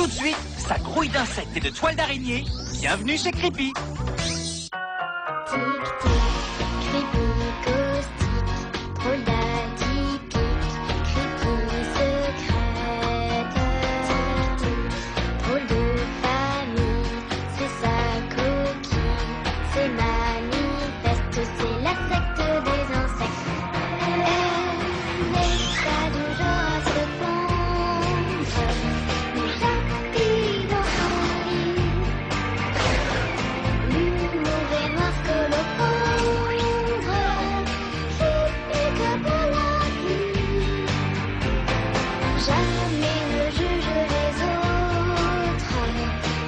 de suite, ça grouille d'insectes et de toiles d'araignée. Bienvenue chez Creepy. Tic-tic, Creepy caustique, drôle d'atypique, Creepy secrète. Tic-tic, drôle de famille, c'est sa coquille, c'est manifeste, c'est la secte des insectes. Elle n'est pas du genre à se pendre, mais rapide dans son lit. L'humour est noir que le fondre, Creepy comme la pluie. Jamais ne juge les autres,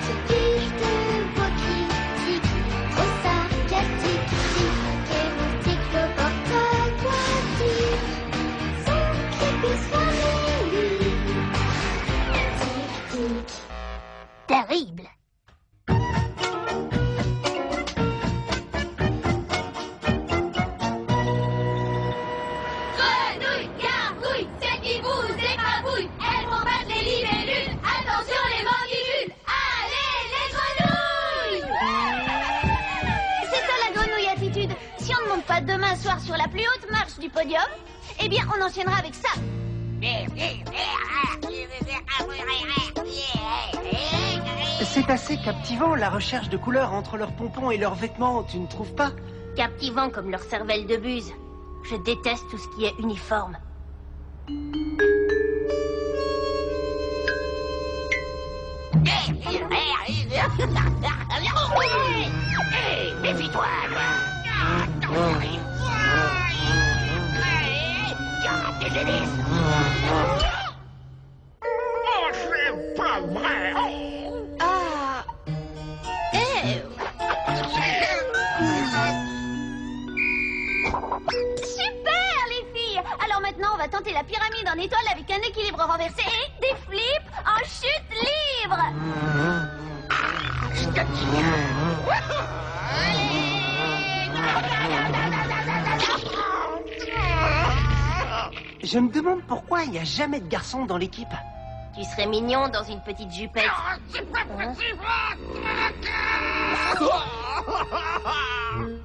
se fiche de vos critiques, trop sarcastique, tic et moustique, le porte-aquatique, sans Creepy family. Tic-tic, terrible. Grenouilles, gargouilles, celles qui vous écrabouillent, elles vont battre les libellules. Attention les mandibules, allez les grenouilles! C'est ça la grenouille attitude. Si on ne monte pas demain soir sur la plus haute marche du podium, eh bien on enchaînera avec ça. C'est assez captivant, la recherche de couleurs entre leurs pompons et leurs vêtements, tu ne trouves pas? Captivant comme leur cervelle de buse. Je déteste tout ce qui est uniforme. Hey, méfie-toi, C'est pas vrai. Ah. Super les filles. Alors maintenant on va tenter la pyramide en étoile avec un équilibre renversé et des flips en chute libre. je te dis. Je me demande pourquoi il n'y a jamais de garçons dans l'équipe. Tu serais mignon dans une petite jupette.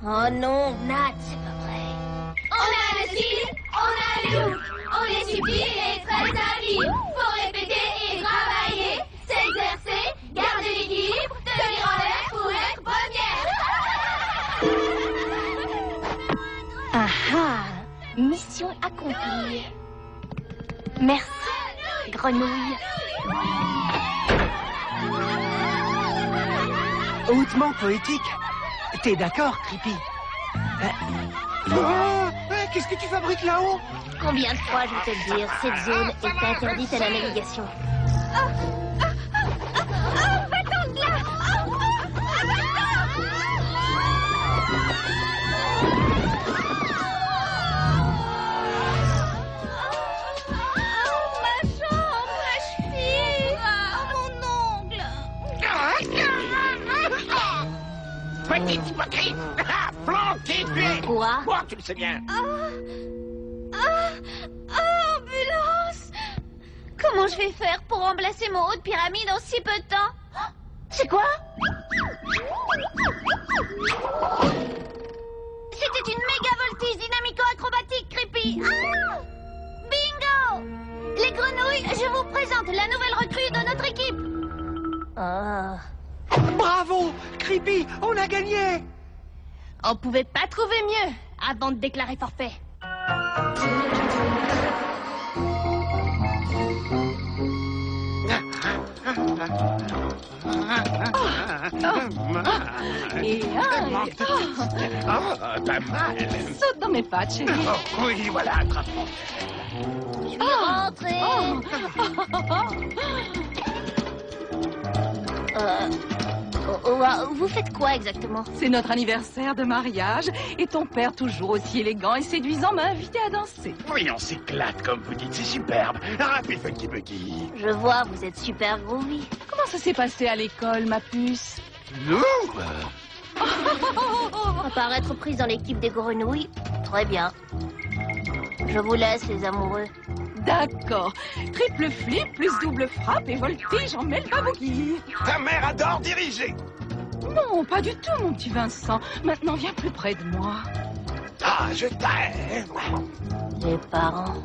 Oh non, Nat, c'est pas vrai. On a le style, on a le look, on est subtil et très habile. Faut répéter et travailler, s'exercer, garder l'équilibre, tenir en l'air pour être première. Ah ah, mission accomplie. Merci, grenouille. Hautement poétique. T'es d'accord, Creepy? Qu'est-ce que tu fabriques là-haut? Combien de fois je vais te le dire, cette zone est interdite à la navigation. Va-t'en de là! Ma jambe, ma cheville, mon ongle. Petite hypocrite. Planqué, tu es. Quoi? Moi, tu le sais bien. Ambulance! Comment je vais faire pour remplacer mon haut de pyramide en si peu de temps? C'est quoi? C'était une méga voltige dynamico-acrobatique, Creepy! Ah! Bingo! Les grenouilles, je vous présente la nouvelle recrue de notre équipe! Ah... Bravo, Creepy, on a gagné! On pouvait pas trouver mieux avant de déclarer forfait. Pas mal. Saute dans mes pattes, chérie. Oh, oui, voilà, attrape. Je suis rentrée. Vous faites quoi exactement? C'est notre anniversaire de mariage et ton père, toujours aussi élégant et séduisant, m'a invité à danser. Oui, on s'éclate, comme vous dites, c'est superbe. Rapide, Funky Bucky. Je vois, vous êtes super groovy. Comment ça s'est passé à l'école, ma puce? Nous Apparaître prise dans l'équipe des grenouilles, très bien. Je vous laisse, les amoureux. D'accord. Triple flip plus double frappe et voltige en melba boogie. Ta mère adore diriger. Non, pas du tout, mon petit Vincent. Maintenant, viens plus près de moi. Ah, je t'aime. Les parents.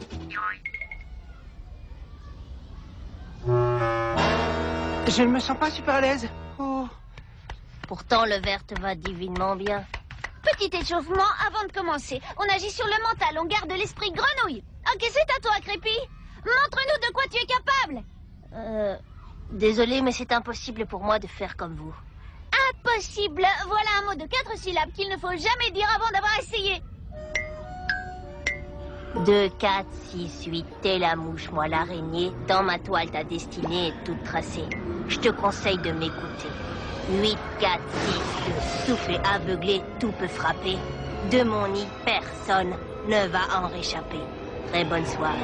Je ne me sens pas super à l'aise. Oh. Pourtant, le verre te va divinement bien. Petit échauffement avant de commencer. On agit sur le mental, on garde l'esprit grenouille. Ok, c'est à toi, Crépi. Montre-nous de quoi tu es capable. Désolé, mais c'est impossible pour moi de faire comme vous. Impossible. Voilà un mot de 4 syllabes qu'il ne faut jamais dire avant d'avoir essayé. 2, 4, 6, 8, t'es la mouche, moi l'araignée. Dans ma toile, ta destinée est toute tracée. Je te conseille de m'écouter. 8, 4, 6, 2, souffle aveuglé, tout peut frapper. De mon nid, personne ne va en réchapper. Très bonne soirée.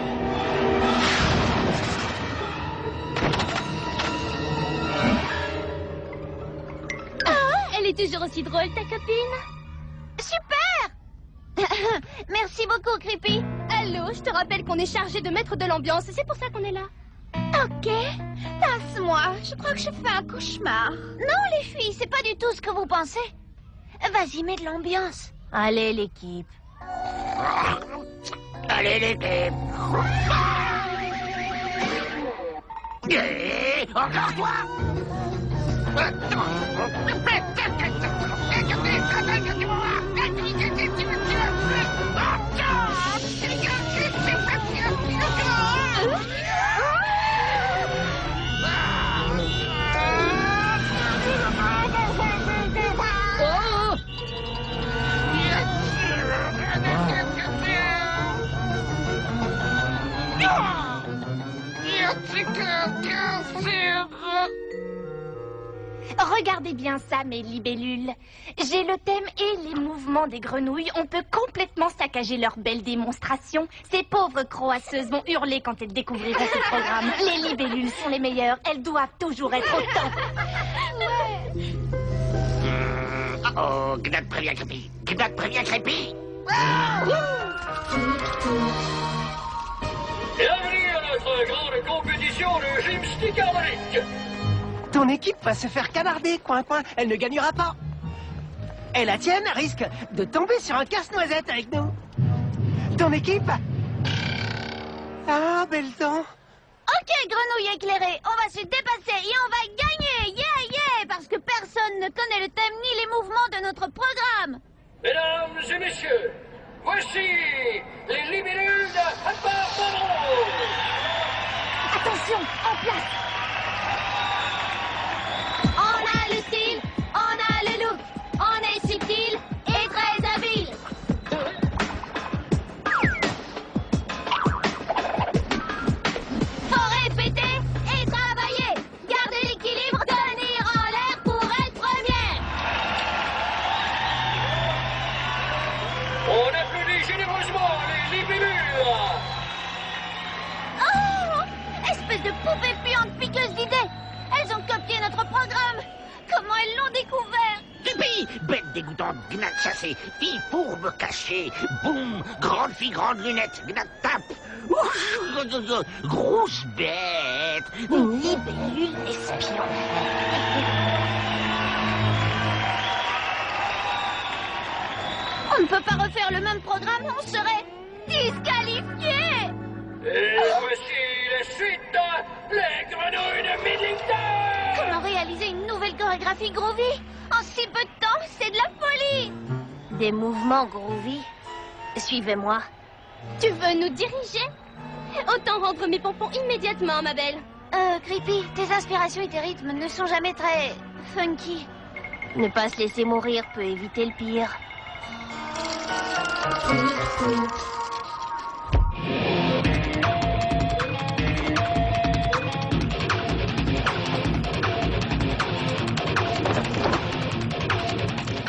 Elle est toujours aussi drôle, ta copine. Super. Merci beaucoup, Creepy. Allô, je te rappelle qu'on est chargé de mettre de l'ambiance, c'est pour ça qu'on est là. Ok. Passe-moi. Je crois que je fais un cauchemar. Non, les filles, c'est pas du tout ce que vous pensez. Vas-y, mets de l'ambiance. Allez, l'équipe. Allez, l'équipe. Encore toi. Regardez bien ça, mes libellules. J'ai le thème et les mouvements des grenouilles. On peut complètement saccager leur belle démonstration. Ces pauvres croasseuses vont hurler quand elles découvriront ce programme. Les libellules sont les meilleures. Elles doivent toujours être au top. Oh, Gnat prévient Crépi. Gnat prévient Crépi. Bienvenue à notre grande compétition de gymnastique harmonique. Ton équipe va se faire canarder, coin-coin. Elle ne gagnera pas. Et la tienne risque de tomber sur un casse-noisette avec nous. Ton équipe... Ah, bel temps. Ok, grenouille éclairée, on va se dépasser et on va gagner. Yeah, yeah, parce que personne ne connaît le thème ni les mouvements de notre programme. Mesdames et messieurs, voici les libellules de Barbaro. Attention, en place. On a le style, on a le look, on est subtil et très habile. Faut répéter et travailler. Garder l'équilibre, tenir en l'air pour être première. On applaudit généreusement les libellules. Oh, espèce de poupée puante piqueuse d'idées. Elles ont copié notre programme. Comment elles l'ont découvert? Crépi, bête dégoûtante, Gnat chassé. Fille fourbe cachée. Boum, grande fille, grande lunette. Gnat tape. Ouf, grosse bête. Une libellule espion. On ne peut pas refaire le même programme, on serait disqualifiés. Et voici la suite, les grenouilles de Middlington. Comment réaliser une nouvelle chorégraphie groovy? En si peu de temps, c'est de la folie. Des mouvements groovy? Suivez-moi. Tu veux nous diriger? Autant rendre mes pompons immédiatement, ma belle. Creepy, tes inspirations et tes rythmes ne sont jamais très funky. Ne pas se laisser mourir peut éviter le pire.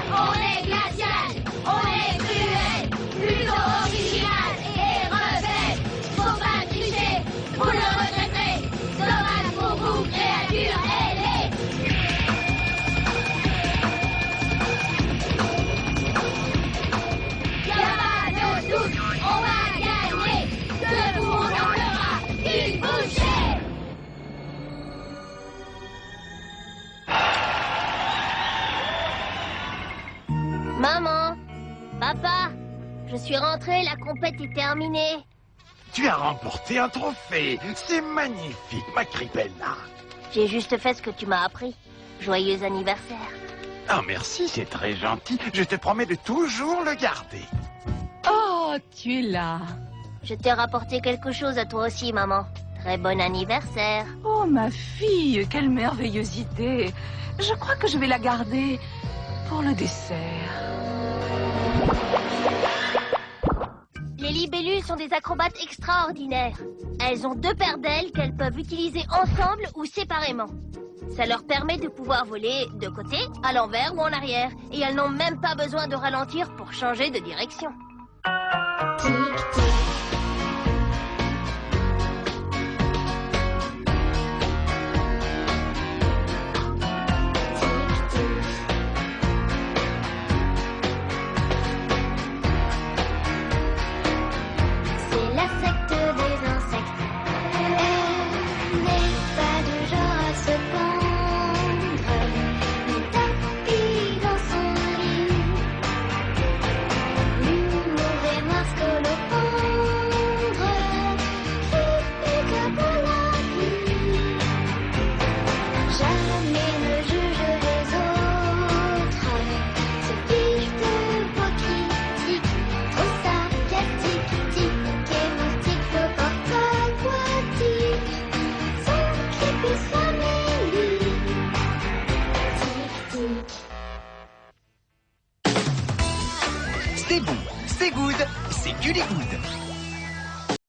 On est glacial, on est cruel, plutôt original et rebelle. Faut pas tricher, vous le regretterez. Dommage pour vous, créatures ailées. Y'a pas de doute, suis rentrée, la compète est terminée. Tu as remporté un trophée. C'est magnifique, Macribella. J'ai juste fait ce que tu m'as appris. Joyeux anniversaire. Oh, merci, c'est très gentil. Je te promets de toujours le garder. Oh, tu es là. Je t'ai rapporté quelque chose à toi aussi, maman. Très bon anniversaire. Oh, ma fille, quelle merveilleuse idée. Je crois que je vais la garder pour le dessert. Les libellules sont des acrobates extraordinaires. Elles ont 2 paires d'ailes qu'elles peuvent utiliser ensemble ou séparément. Ça leur permet de pouvoir voler de côté, à l'envers ou en arrière. Et elles n'ont même pas besoin de ralentir pour changer de direction. Tic, tic.